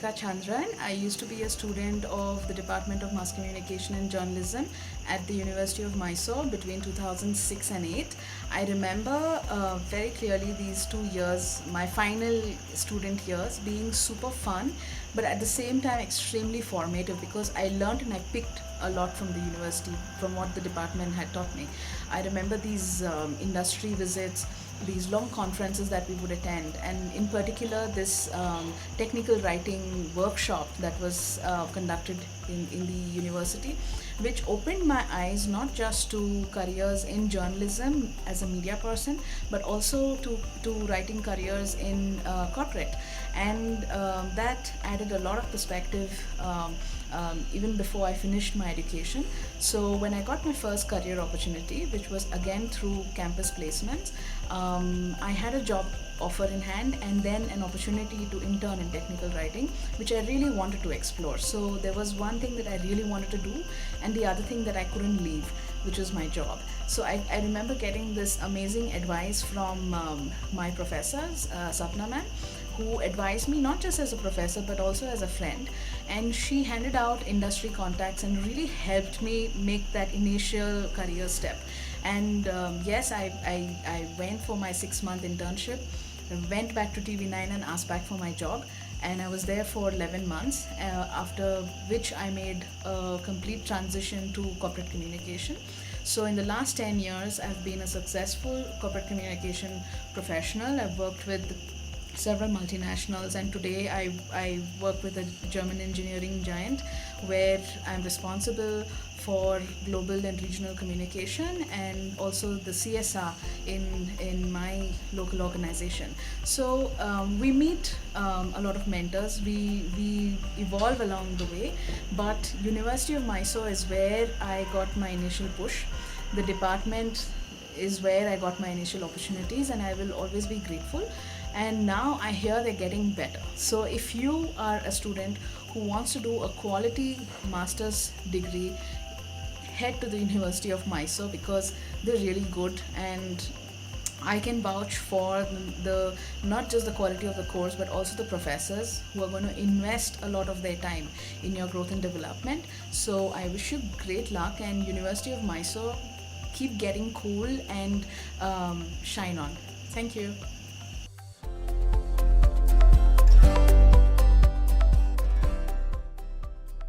Radhika Chandran. I used to be a student of the Department of Mass Communication and Journalism at the University of Mysore between 2006 and 8. I remember very clearly these 2 years, my final student years, being super fun, but at the same time extremely formative because I learned and I picked a lot from the university, from what the department had taught me. I remember these industry visits, these long conferences that we would attend, and in particular this technical writing workshop that was conducted in the university, which opened my eyes not just to careers in journalism as a media person, but also to writing careers in corporate. And that added a lot of perspective even before I finished my education. So when I got my first career opportunity, which was again through campus placements, I had a job offer in hand and then an opportunity to intern in technical writing, which I really wanted to explore. So there was one thing that I really wanted to do and the other thing that I couldn't leave, which was my job. So I remember getting this amazing advice from my professors, Sapna ma'am, who advised me not just as a professor but also as a friend, and she handed out industry contacts and really helped me make that initial career step. And yes, I went for my 6-month internship, went back to TV9 and asked back for my job, and I was there for 11 months, after which I made a complete transition to corporate communication. So in the last 10 years, I've been a successful corporate communication professional. I've worked with several multinationals, and today I work with a German engineering giant where I'm responsible for global and regional communication and also the CSR in my local organization. So we meet a lot of mentors, we evolve along the way, but University of Mysore is where I got my initial push. The department is where I got my initial opportunities, and I will always be grateful. And now I hear they're getting better. So if you are a student who wants to do a quality master's degree, head to the University of Mysore because they're really good, and I can vouch for the not just the quality of the course but also the professors who are going to invest a lot of their time in your growth and development. So I wish you great luck, and University of Mysore, keep getting cool and shine on. Thank you.